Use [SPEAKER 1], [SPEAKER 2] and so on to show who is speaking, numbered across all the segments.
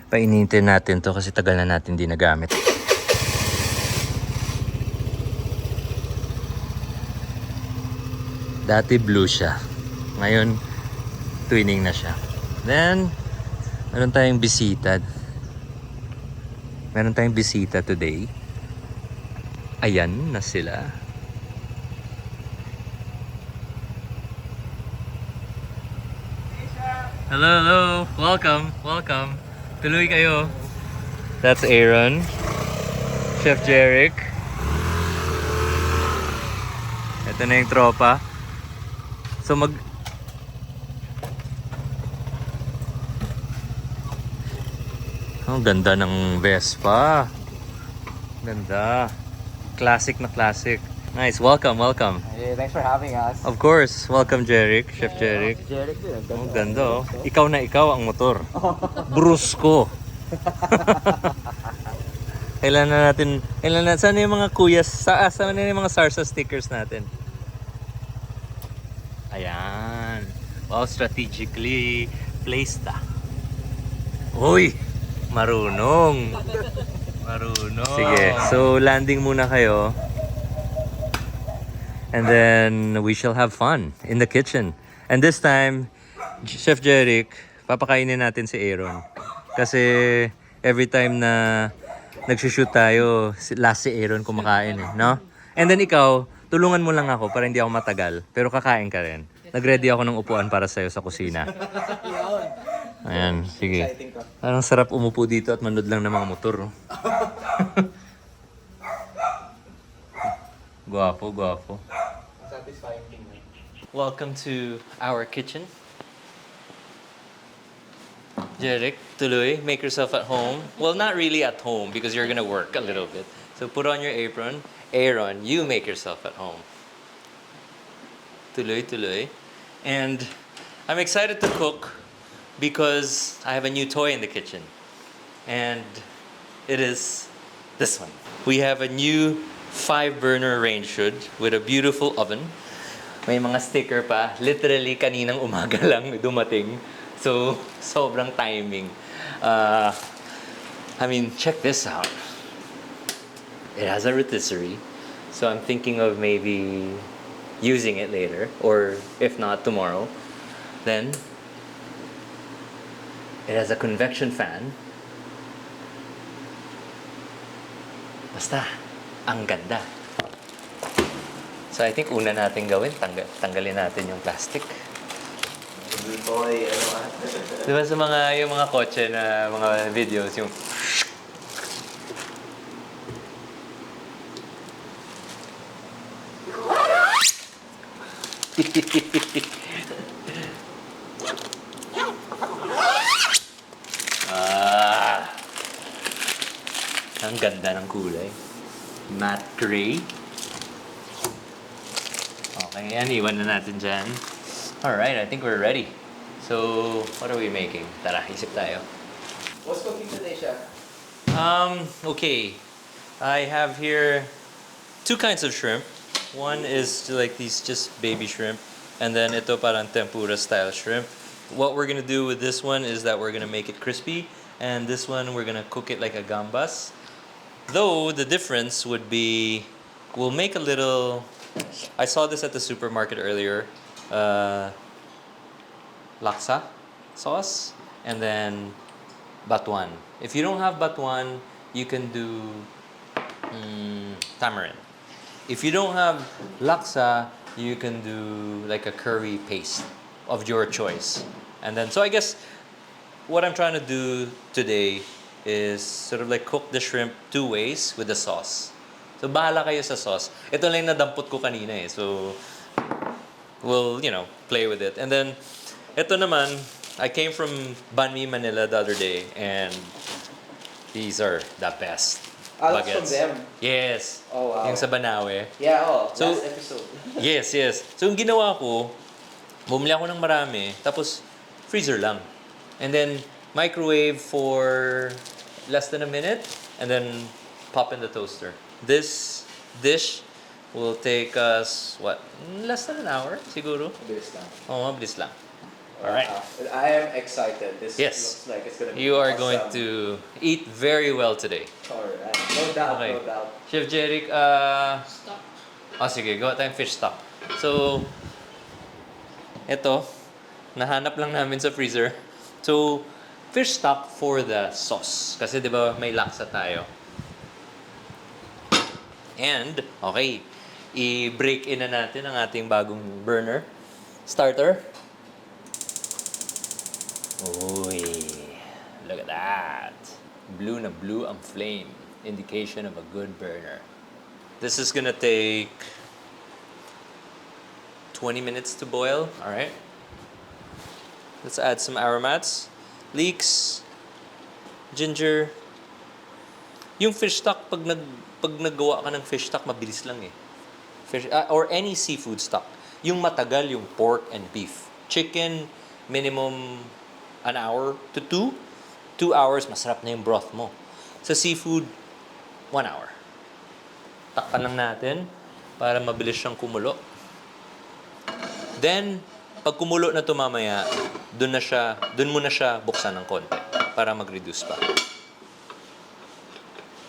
[SPEAKER 1] Painitin natin to kasi tagal na natin di nagamit. Dati blue siya. Ngayon, twinning na siya. Then, meron tayong bisita. Meron tayong bisita today. Ayan na sila. Hello, hello. Welcome, welcome. Tuloy kayo. That's Aaron. Chef Jeric. Ito na yung tropa. So ang ganda ng Vespa. Ganda. Classic na classic. Nice. Welcome, welcome.
[SPEAKER 2] Hey, thanks for having us.
[SPEAKER 1] Of course. Welcome, Jeric. Chef Jeric.
[SPEAKER 2] Jeric din.
[SPEAKER 1] Ang ganda, oh. Ikaw na ikaw ang motor. Brusko. Saan yung mga kuyas? Saan na yung mga Sarsa stickers natin? Ayan. Well, strategically placed ah. Uy! Marunong. Marunong. Sige. So, landing muna kayo. And then, we shall have fun in the kitchen. And this time, Chef Jeric, papakainin natin si Aaron. Kasi, every time na nagsushoot tayo, last si Aaron kumakain eh, no? And then ikaw, tulungan mo lang ako para hindi ako matagal. Pero kakain ka rin. Nag-ready ako ng upuan para sa'yo sa kusina. Ayan, sige. Parang sarap umupo dito at manood lang ng mga motor. No? Guwapo, guwapo.
[SPEAKER 2] Satisfying thing.
[SPEAKER 1] Welcome to our kitchen. Jeric, tuloy, make yourself at home. Well, not really at home because you're gonna work a little bit. So put on your apron. Aaron, you make yourself at home. Tuloy, tuloy. And I'm excited to cook because I have a new toy in the kitchen. And it is this one. We have a new 5-burner range hood with a beautiful oven. May mga sticker pa. Literally, kaninang umaga lang dumating. So, sobrang timing. I mean, check this out. It has a rotisserie. So, I'm thinking of maybe using it later. Or, if not, tomorrow. Then, it has a convection fan. Basta, ang ganda. So I think una natin gawin, tanggalin natin yung plastic.
[SPEAKER 2] Toy, ano ah.
[SPEAKER 1] Diba sa yung mga kotse na mga videos, yung ang ganda ng kulay. Matte gray. Okay, yan. Iwan na natin dyan. Alright, I think we're ready. So, what are we making? Tara, isip tayo.
[SPEAKER 2] What's cooking today, Chef?
[SPEAKER 1] Okay. I have here 2 kinds of shrimp. One is like these just baby shrimp. And then ito parang tempura style shrimp. What we're gonna do with this one is that we're gonna make it crispy. And this one, we're gonna cook it like a gambas. Though, the difference would be, we'll make a little... I saw this at the supermarket earlier. Laksa sauce. And then, batuan. If you don't have batuan, you can do tamarind. If you don't have laksa, you can do like a curry paste of your choice. And then, so I guess what I'm trying to do today is sort of like cook the shrimp 2 ways with the sauce. So bahala kayo sa sauce. Ito lang nadampot ko kanina eh. So we'll, play with it. And then ito naman, I came from Banh Mi Manila the other day and these are the best.
[SPEAKER 2] That's from them?
[SPEAKER 1] Yes.
[SPEAKER 2] Oh, wow.
[SPEAKER 1] Yung sa Banawe.
[SPEAKER 2] Yeah,
[SPEAKER 1] So,
[SPEAKER 2] last episode.
[SPEAKER 1] Yes. So yung ginawa ko, bumili ako ng marami, tapos freezer lang. And then microwave for less than a minute, and then pop in the toaster. This dish will take us, less than an hour, siguro?
[SPEAKER 2] Mabilis lang.
[SPEAKER 1] Oo, mabilis lang. All right.
[SPEAKER 2] I am excited. This
[SPEAKER 1] Yes.
[SPEAKER 2] looks like it's gonna be
[SPEAKER 1] You are
[SPEAKER 2] awesome.
[SPEAKER 1] going to eat very well today.
[SPEAKER 2] Alright. No doubt,
[SPEAKER 1] Okay.
[SPEAKER 2] no doubt.
[SPEAKER 1] Chef Jeric,
[SPEAKER 3] Stop.
[SPEAKER 1] sige, gawa tayong fish stock. So, ito, nahanap lang namin sa freezer. So, fish stock for the sauce. Kasi di ba may laksa tayo. And, okay, i-break in na natin ang ating bagong burner. Starter. Uy, look at that. Blue na blue ang flame. Indication of a good burner. This is gonna take 20 minutes to boil. All right. Let's add some aromats. Leeks, ginger. Yung fish stock, pag naggawa ka ng fish stock, mabilis lang eh. Or any seafood stock. Yung matagal, yung pork and beef. Chicken, minimum an hour to 2. 2 hours, masarap na yung broth mo. Sa seafood, 1 hour. Takpan lang natin para mabilis siyang kumulo. Then, pag kumulo na ito mamaya, dun mo na siya buksan ng konti para mag-reduce pa.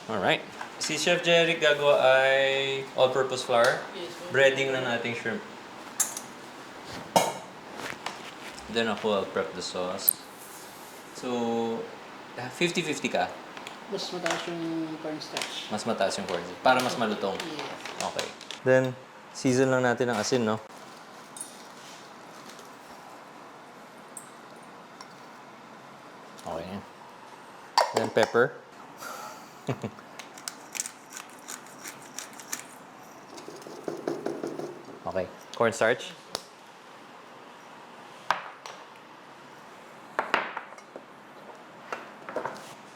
[SPEAKER 1] Alright. Si Chef Jeric gagawa ay all-purpose flour.
[SPEAKER 3] Yes, sir.
[SPEAKER 1] Breading ng ating shrimp. Then ako, I'll prep the sauce. So, 50-50 ka.
[SPEAKER 3] Mas mataas yung cornstarch.
[SPEAKER 1] Mas mataas yung cornstarch. Para mas malutong.
[SPEAKER 3] Yes.
[SPEAKER 1] Okay. Then, season lang natin ng asin, no? Okay. Then, pepper. Okay. Cornstarch.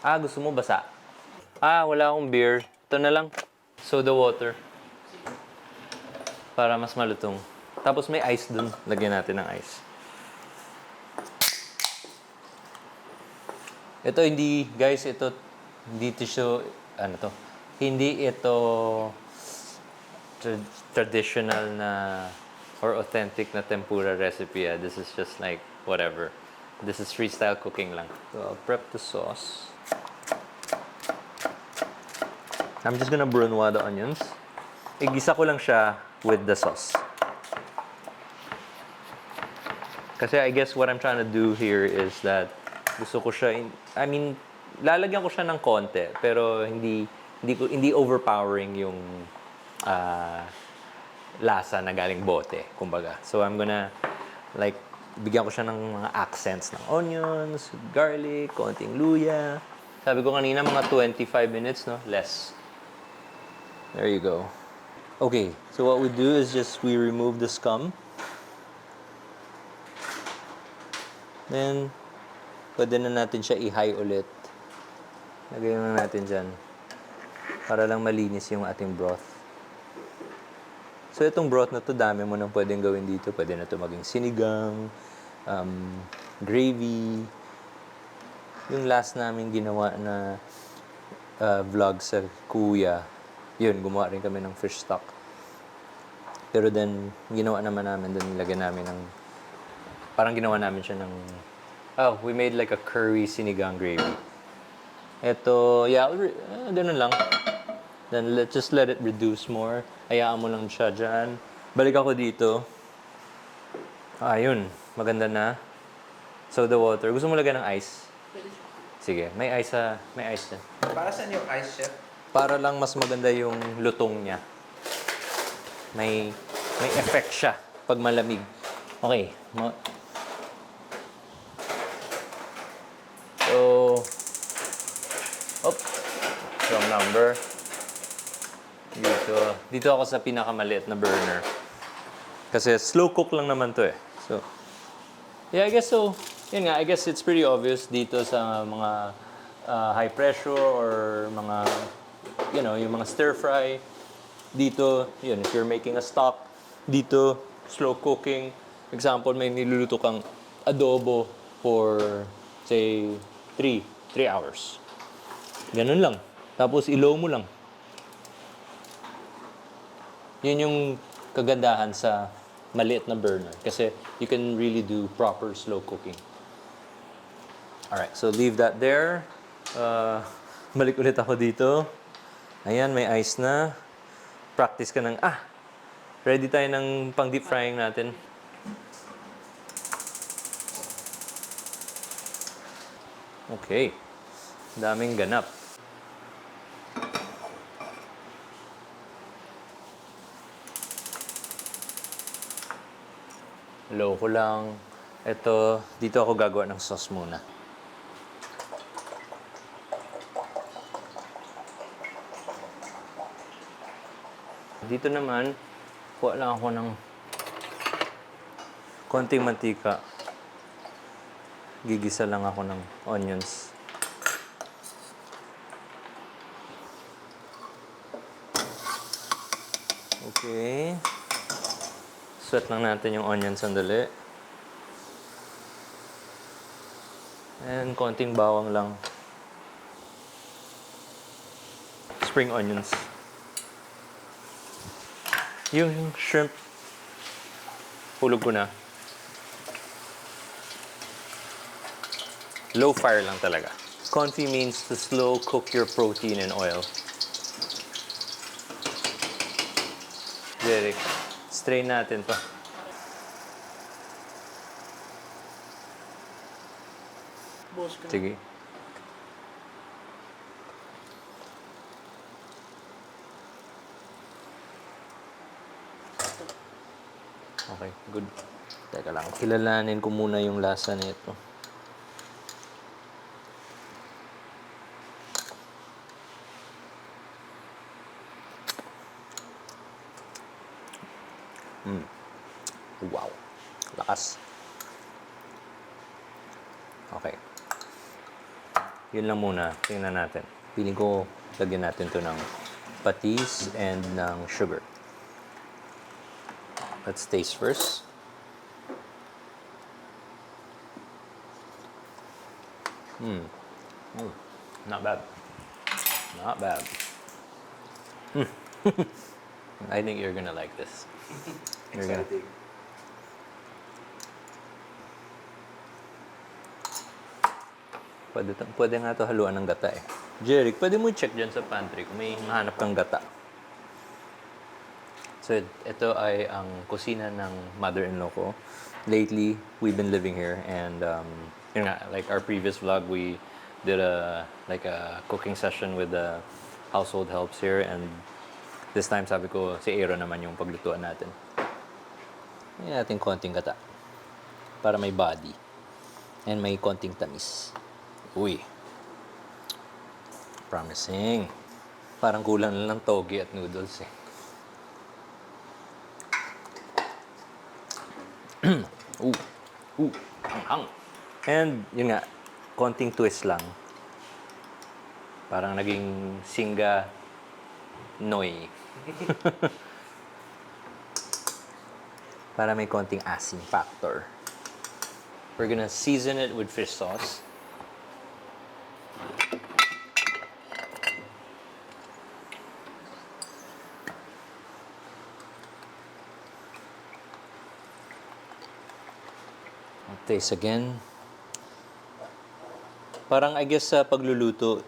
[SPEAKER 1] Gusto mo basa? Wala akong beer. Ito na lang. Soda water. Para mas malutong. Tapos may ice dun. Lagyan natin ng ice. Ito hindi, guys, hindi ito traditional na or authentic na tempura recipe. This is just like whatever. This is freestyle cooking lang. So I'll prep the sauce. I'm just gonna brunoise the onions. Igisa ko lang siya with the sauce. Kasi I guess what I'm trying to do here is that gusto ko siya, lalagyan ko siya ng konti, pero hindi overpowering yung lasa na galing bote, kumbaga. So I'm gonna bigyan ko siya ng mga accents ng onions, garlic, konting luya. Sabi ko kanina mga 25 minutes, no? Less. There you go. Okay, so what we do is we remove the scum. Then, pwede na natin siya i-high ulit. Lagay na natin dyan. Para lang malinis yung ating broth. So, itong broth na to, dami mo nang pwedeng gawin dito. Pwede na to maging sinigang, gravy. Yung last namin ginawa na vlog sa kuya, yun, gumawa rin kami ng fish stock. Pero then, ginawa naman namin, then nilagyan namin ng, parang ginawa namin siya ng, we made like a curry sinigang gravy. Ito, ganun lang. Then, just let it reduce more. Hayaan mo lang siya dyan. Balik ako dito. Yun. Maganda na. Soda water. Gusto mo lagyan ng ice? Sige, may ice dyan.
[SPEAKER 2] Para saan yung ice, chef?
[SPEAKER 1] Para lang mas maganda yung lutong niya. May effect siya pag malamig. Okay. So, wrong number. Dito ako sa pinakamaliit na burner. Kasi slow cook lang naman to eh. So, yeah, I guess so. Yun nga, I guess it's pretty obvious dito sa mga high pressure or mga, yung mga stir fry. Dito, if you're making a stock, dito, slow cooking. Example, may niluluto kang adobo for, say, 3 hours. Ganun lang. Tapos, ilow mo lang. Yun yung kagandahan sa maliit na burner. Kasi you can really do proper slow cooking. Alright, so leave that there. Balik ulit ako dito. Ayan, may ice na. Practice ka ng, ready tayo ng pang deep frying natin. Okay. Daming ganap. Low ko lang. Ito, dito ako gagawa ng sauce muna. Dito naman, kuha lang ako ng konting mantika. Gigisa lang ako ng onions. Okay. Sweat lang natin yung onions sandali. And konting bawang lang. Spring onions. Yung shrimp, hulog ko na. Low fire lang talaga. Confit means to slow cook your protein in oil. Derek, strain natin to.
[SPEAKER 3] Boss ka.
[SPEAKER 1] Sige. Okay, good. Teka lang, kilalanin ko muna yung lasa nito. Wow. Lakas. Okay. Yun lang muna. Tingnan natin. Piling ko, lagyan natin to ng patis and ng sugar. Let's taste first. Not bad. Not bad. I think you're gonna like this. You're gonna...
[SPEAKER 2] Exciting.
[SPEAKER 1] Pwede nga to haluan ng gata eh. Jeric, pwede mo check dyan sa pantry kung may mahanap kang gata. So, ito ay ang kusina ng mother-in-law ko. Lately, we've been living here and yun nga, like our previous vlog, we did a cooking session with the household helps here and this time sabi ko si Aaron naman yung paglutuan natin. Yan natin konting gata para may body and may konting tamis. Uy. Promising. Parang kulang lang ng togi at noodles eh. Hang. And yun nga, konting twist lang. Parang naging singa Noy. Para may konting asin factor. We're gonna season it with fish sauce. Taste again. Parang I guess sa pagluluto,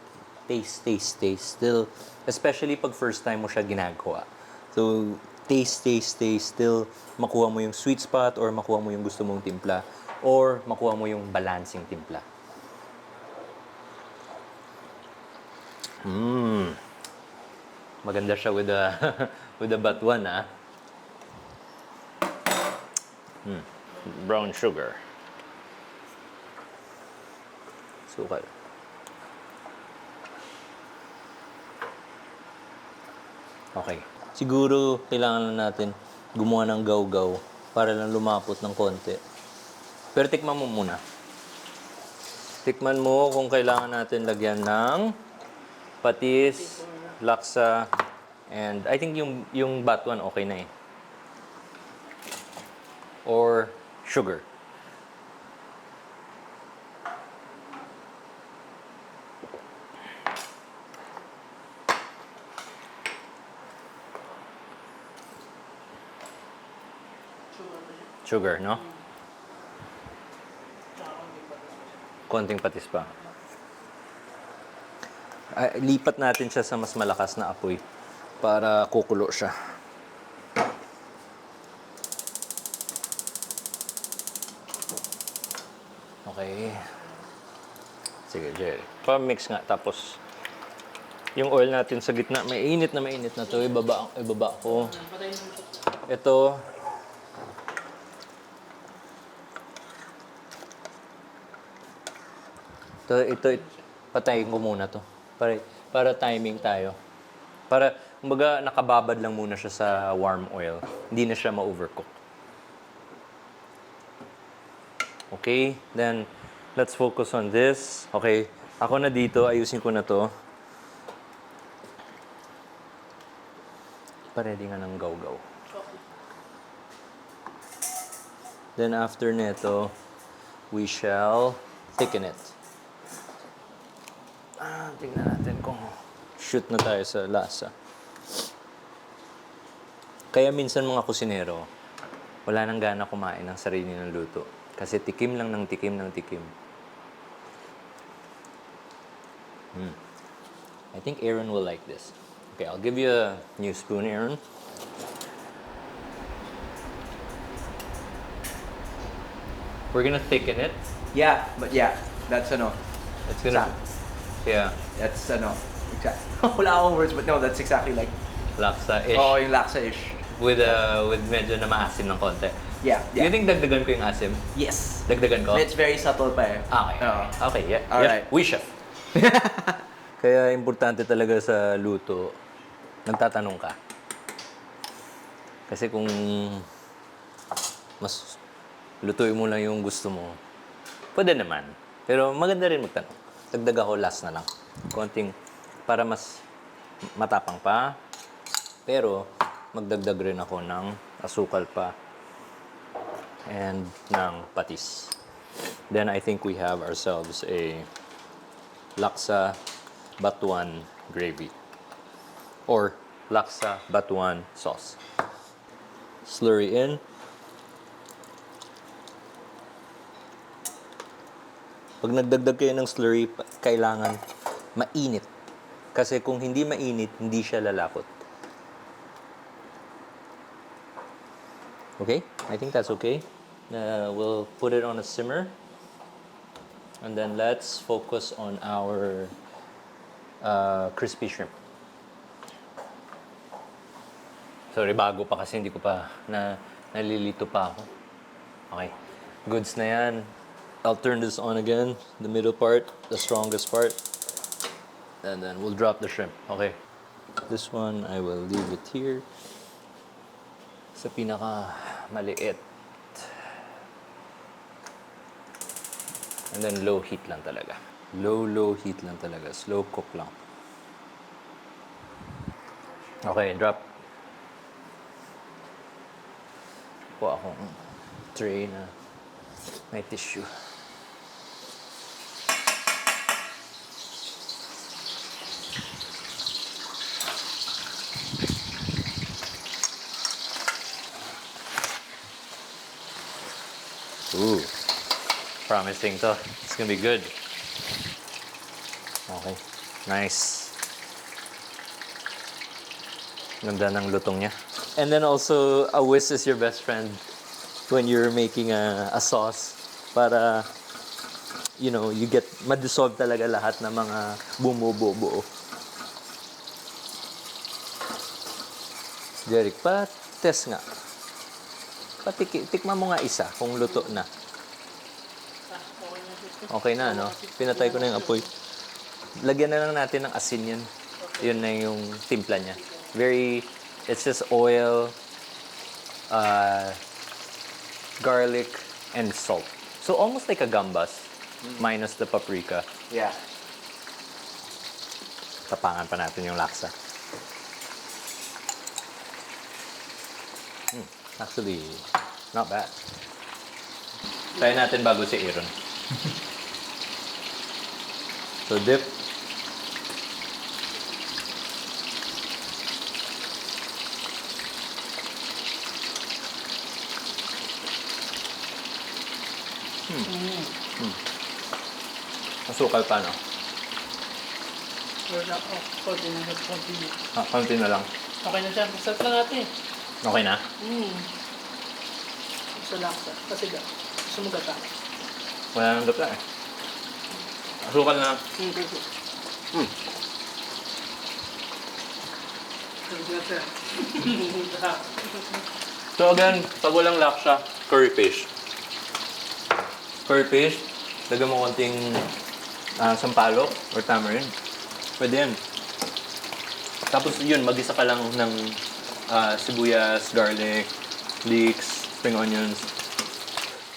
[SPEAKER 1] taste. Still, especially pag first time mo siya ginagawa. So, taste. Still, makuha mo yung sweet spot or makuha mo yung gusto mong timpla or makuha mo yung balancing timpla. Maganda siya with the with the batuan, ah. Brown sugar. Sukal. Okay. Siguro kailangan lang natin gumawa ng gaw-gaw para lang lumapot ng konti. Pero tikman mo muna. Tikman mo kung kailangan natin lagyan ng patis, laksa, and I think yung batuan okay na eh. Or sugar.
[SPEAKER 3] Sugar.
[SPEAKER 1] sugar, no?
[SPEAKER 3] Tsaka hindi pa rin.
[SPEAKER 1] Konting patis pa. Lipat natin siya sa mas malakas na apoy para kukulo siya. Okay. Sige, Jerry. Pa-mix nga. Tapos, yung oil natin sa gitna, mainit na to. Ibaba ko.
[SPEAKER 3] Patayin mo siya.
[SPEAKER 1] Ito. Ito, patayin ko muna to. Para timing tayo. Para, kumbaga, nakababad lang muna siya sa warm oil. Hindi na siya ma-overcook. Okay, then let's focus on this. Okay, ako na dito, ayusin ko na to. Paredy nga ng gaw-gaw.
[SPEAKER 3] Okay.
[SPEAKER 1] Then after nito, we shall thicken it. Tingnan natin kung shoot na tayo sa lasa. Kaya minsan mga kusinero, wala nang gana kumain ng sarili ng luto. Kasi tikim lang ng tikim ng tikim. I think Aaron will like this. Okay, I'll give you a new spoon, Aaron. We're gonna thicken it.
[SPEAKER 2] Yeah, but yeah, that's ano.
[SPEAKER 1] It's gonna... Yeah,
[SPEAKER 2] That's ano. Wala akong words, but no, that's exactly like.
[SPEAKER 1] laksa-ish.
[SPEAKER 2] Oh, yung laksa-ish.
[SPEAKER 1] With medyo na maasim ng konti.
[SPEAKER 2] Yeah,
[SPEAKER 1] You
[SPEAKER 2] yeah.
[SPEAKER 1] think dagdagan ko yung asim?
[SPEAKER 2] Yes.
[SPEAKER 1] Dagdagan ko?
[SPEAKER 2] It's very subtle pa eh.
[SPEAKER 1] Okay.
[SPEAKER 2] Oo.
[SPEAKER 1] Okay, yeah.
[SPEAKER 2] Alright.
[SPEAKER 1] Yeah, we chef. Kaya importante talaga sa luto, nagtatanong ka. Kasi kung mas lutuin mo lang yung gusto mo, pwede naman. Pero maganda rin magtanong. Dagdag ako last na lang. Konting, para mas matapang pa. Pero, magdagdag rin ako ng asukal pa. And ng patis. Then I think we have ourselves a laksa batuan gravy. Or laksa batuan sauce. Slurry in. Pag nagdagdag kayo ng slurry, kailangan mainit. Kasi kung hindi mainit, hindi siya lalapot. Okay? I think that's okay. We'll put it on a simmer. And then let's focus on our crispy shrimp. Sorry, bago pa kasi hindi ko pa nalilito pa ako. Okay. Goods na yan. I'll turn this on again. The middle part, the strongest part. And then we'll drop the shrimp. Okay. This one, I will leave it here. Sa pinaka maliit. And then low heat lang talaga. Low heat lang talaga. Slow cook lang. Okay, drop. Kuha akong tray na may tissue. Ooh, promising to. It's gonna be good. Okay, nice. Ganda ng lutong niya. And then also, a whisk is your best friend when you're making a sauce para, you know, you get, ma-dissolve talaga lahat ng mga bumubuo. Jeric, pa-test nga. Tikman mo nga isa kung luto na.
[SPEAKER 3] Okay na siya.
[SPEAKER 1] Okay na, no? Pinatay ko na yung apoy. Lagyan na lang natin ng asin yun. Yun na yung timpla niya. It's just oil, garlic, and salt. So almost like a gambas, minus the paprika.
[SPEAKER 2] Yeah.
[SPEAKER 1] Tapangan pa natin yung laksa. Actually, not bad. Try natin bago si Aaron. So dip. Masukal pa, no?
[SPEAKER 3] Wala ako. Konti na siya. Konti.
[SPEAKER 1] Konti na lang.
[SPEAKER 3] Okay na siya. Start na natin.
[SPEAKER 1] Okay na?
[SPEAKER 3] Sa laksa. Kasi sumugat ako.
[SPEAKER 1] Wala nang gapla eh. Masukal na.
[SPEAKER 3] Kasi. Kasi.
[SPEAKER 1] So again, pag walang laksa, curry paste. Curry paste, lagyan mo konting sampalok or tamarind. Pwede yan. Tapos yun, mag-isa ka lang ng sibuyas, garlic, leeks, spring onions.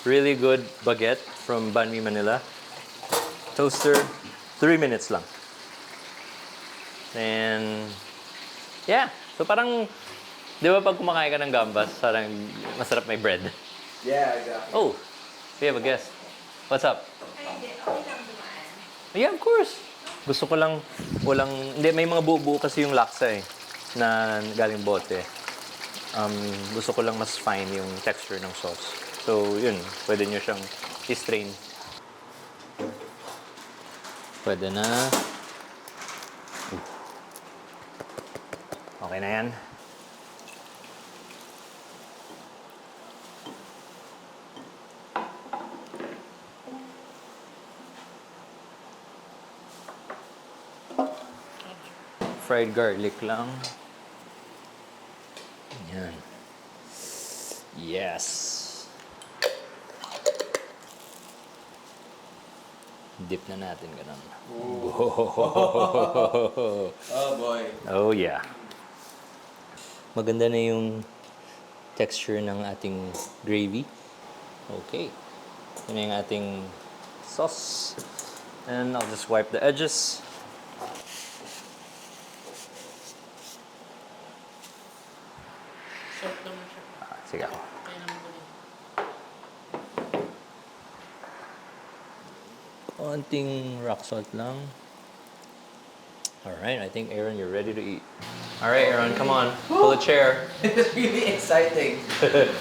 [SPEAKER 1] Really good baguette from Banh Mi Manila. Toaster, 3 minutes lang. And yeah, so parang, di ba pag kumakain ka ng gambas, parang masarap may bread.
[SPEAKER 2] Yeah, exactly.
[SPEAKER 1] Oh, we have a guest. What's up? Yeah, of course. Gusto ko lang, hindi, may mga buo-buo kasi yung laksa eh, na galing bote. Gusto ko lang mas fine yung texture ng sauce. So, yun, pwede nyo siyang i-strain. Pwede na. Okay na yan. Fried garlic lang. Yan. Yes. Dip na natin ganun.
[SPEAKER 2] Oh boy.
[SPEAKER 1] Oh yeah. Maganda na yung texture ng ating gravy. Okay. Yun na yung ating sauce. And I'll just wipe the edges.
[SPEAKER 3] Soft naman siya.
[SPEAKER 1] Sige ako.
[SPEAKER 3] Kaya naman ko din.
[SPEAKER 1] Konting rock salt lang. Alright, I think Aaron, you're ready to eat. Alright, Aaron, come on. Pull a chair.
[SPEAKER 2] It's really exciting.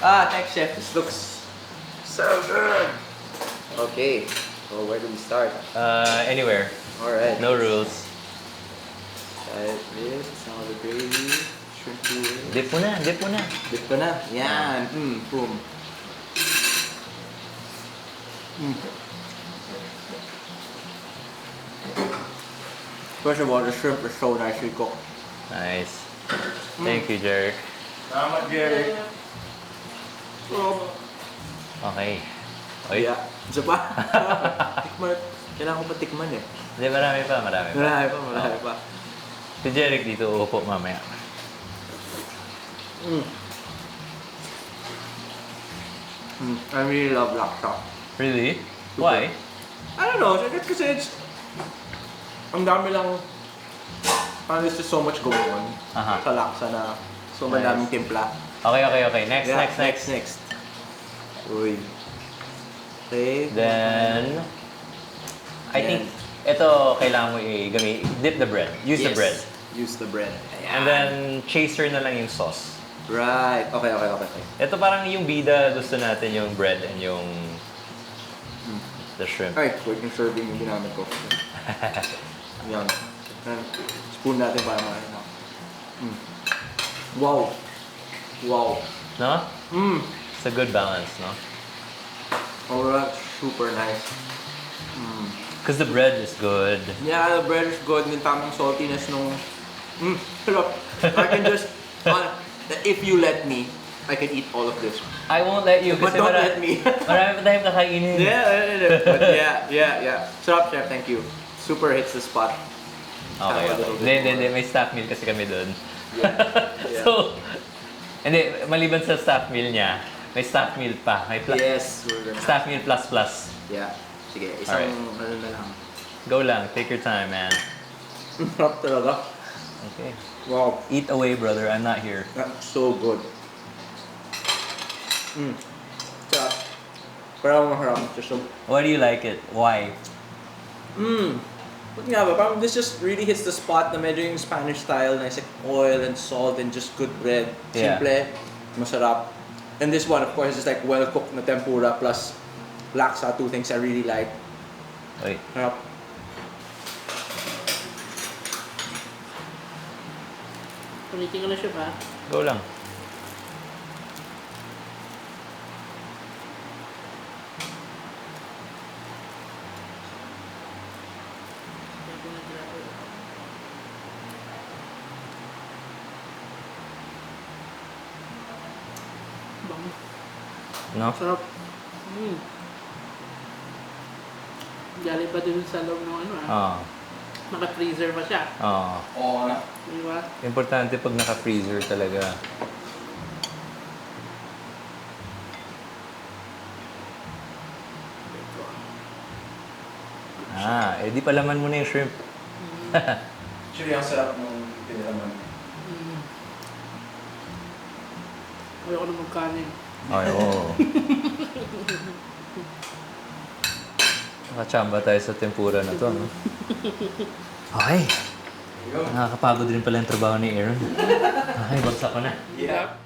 [SPEAKER 2] Thanks, chef. This looks so good. Okay. So where do we start?
[SPEAKER 1] Anywhere.
[SPEAKER 2] Alright.
[SPEAKER 1] No rules.
[SPEAKER 2] Start with some of the gravy. Shrimp puree.
[SPEAKER 1] Dip mo na, dip mo na.
[SPEAKER 2] Dip ko na. Yan. Boom. First of all, the shrimp is so nicely cooked.
[SPEAKER 1] Nice. Thank you, Jerry.
[SPEAKER 2] Salamat, Jerry.
[SPEAKER 1] Okay. Oy.
[SPEAKER 2] Yeah. Isa pa. Tikman. Kailangan ko pa tikman eh.
[SPEAKER 1] Hindi, marami pa.
[SPEAKER 2] Marami pa.
[SPEAKER 1] Si Jeric dito uupo mamaya.
[SPEAKER 2] I really love laksa.
[SPEAKER 1] Really? Why?
[SPEAKER 2] I don't know, kasi it's... Ang dami lang... Parang there's just so much going on
[SPEAKER 1] Aha.
[SPEAKER 2] sa laksa na so
[SPEAKER 1] Nice.
[SPEAKER 2] madaming timpla.
[SPEAKER 1] Okay. Next,
[SPEAKER 2] Yeah,
[SPEAKER 1] next.
[SPEAKER 2] Uy. Okay.
[SPEAKER 1] Then, I
[SPEAKER 2] Then-
[SPEAKER 1] think ito kailangan mo dip the bread. Use the
[SPEAKER 2] Yes.
[SPEAKER 1] bread.
[SPEAKER 2] Use the bread.
[SPEAKER 1] And then, chaser na lang yung sauce.
[SPEAKER 2] Right. Okay.
[SPEAKER 1] Ito parang yung bida, gusto natin yung bread and yung the shrimp.
[SPEAKER 2] Ay, working serving yung ginamit ko. Yan. Spoon natin para makain na. Wow.
[SPEAKER 1] No?
[SPEAKER 2] Mmm.
[SPEAKER 1] It's a good balance, no?
[SPEAKER 2] Alright, super nice.
[SPEAKER 1] Because the bread is good.
[SPEAKER 2] Yeah, the bread is good. Yung tamang saltiness nung... Look, I can just... if you let me, I can eat all of this.
[SPEAKER 1] I won't let you
[SPEAKER 2] But
[SPEAKER 1] kasi
[SPEAKER 2] don't let me.
[SPEAKER 1] marami pa tayong kakainin.
[SPEAKER 2] But yeah. Sarap, chef. Thank you. Super hits the spot.
[SPEAKER 1] Okay. Hindi. May staff meal kasi kami doon.
[SPEAKER 2] Yeah.
[SPEAKER 1] So, hindi, maliban sa staff meal niya, may staff meal pa. May
[SPEAKER 2] Yes, we're gonna...
[SPEAKER 1] staff meal plus plus.
[SPEAKER 2] Yeah. Sige,
[SPEAKER 1] Alright.
[SPEAKER 2] isang ano na lang.
[SPEAKER 1] Go lang, take your time, man.
[SPEAKER 2] Sarap talaga.
[SPEAKER 1] Okay.
[SPEAKER 2] Wow.
[SPEAKER 1] Eat away, brother. I'm not here.
[SPEAKER 2] That's so good. Sarap. Parang maharap. Just so...
[SPEAKER 1] Why do you like it? Why?
[SPEAKER 2] But nga ba, parang this just really hits the spot na medyo yung Spanish style na like oil and salt and just good bread.
[SPEAKER 1] Yeah.
[SPEAKER 2] Simple, masarap. And this one, of course, is like well-cooked na tempura plus laksa, two things I really like.
[SPEAKER 1] Oy.
[SPEAKER 2] Sarap.
[SPEAKER 3] Ulitin ko na siya ba?
[SPEAKER 1] Go lang.
[SPEAKER 3] Kaya ko na grabe. Bango.
[SPEAKER 1] No?
[SPEAKER 3] Sarap. Galing pa din sa loob ng ano
[SPEAKER 1] Ah.
[SPEAKER 3] Naka-freezer pa siya.
[SPEAKER 1] Ah.
[SPEAKER 2] Oo na.
[SPEAKER 3] Di ba?
[SPEAKER 1] Importante pag naka-freezer talaga. Ah, edi palaman mo na yung shrimp.
[SPEAKER 2] Actually, ang sarap nung pinalaman.
[SPEAKER 3] Ayoko na magkanin.
[SPEAKER 1] Ay, oo. Nakachamba tayo sa tempura na to, no? Okay. Nakakapagod rin pala yung trabaho ni Aaron. Okay, bagsak ko na.
[SPEAKER 2] Yeah.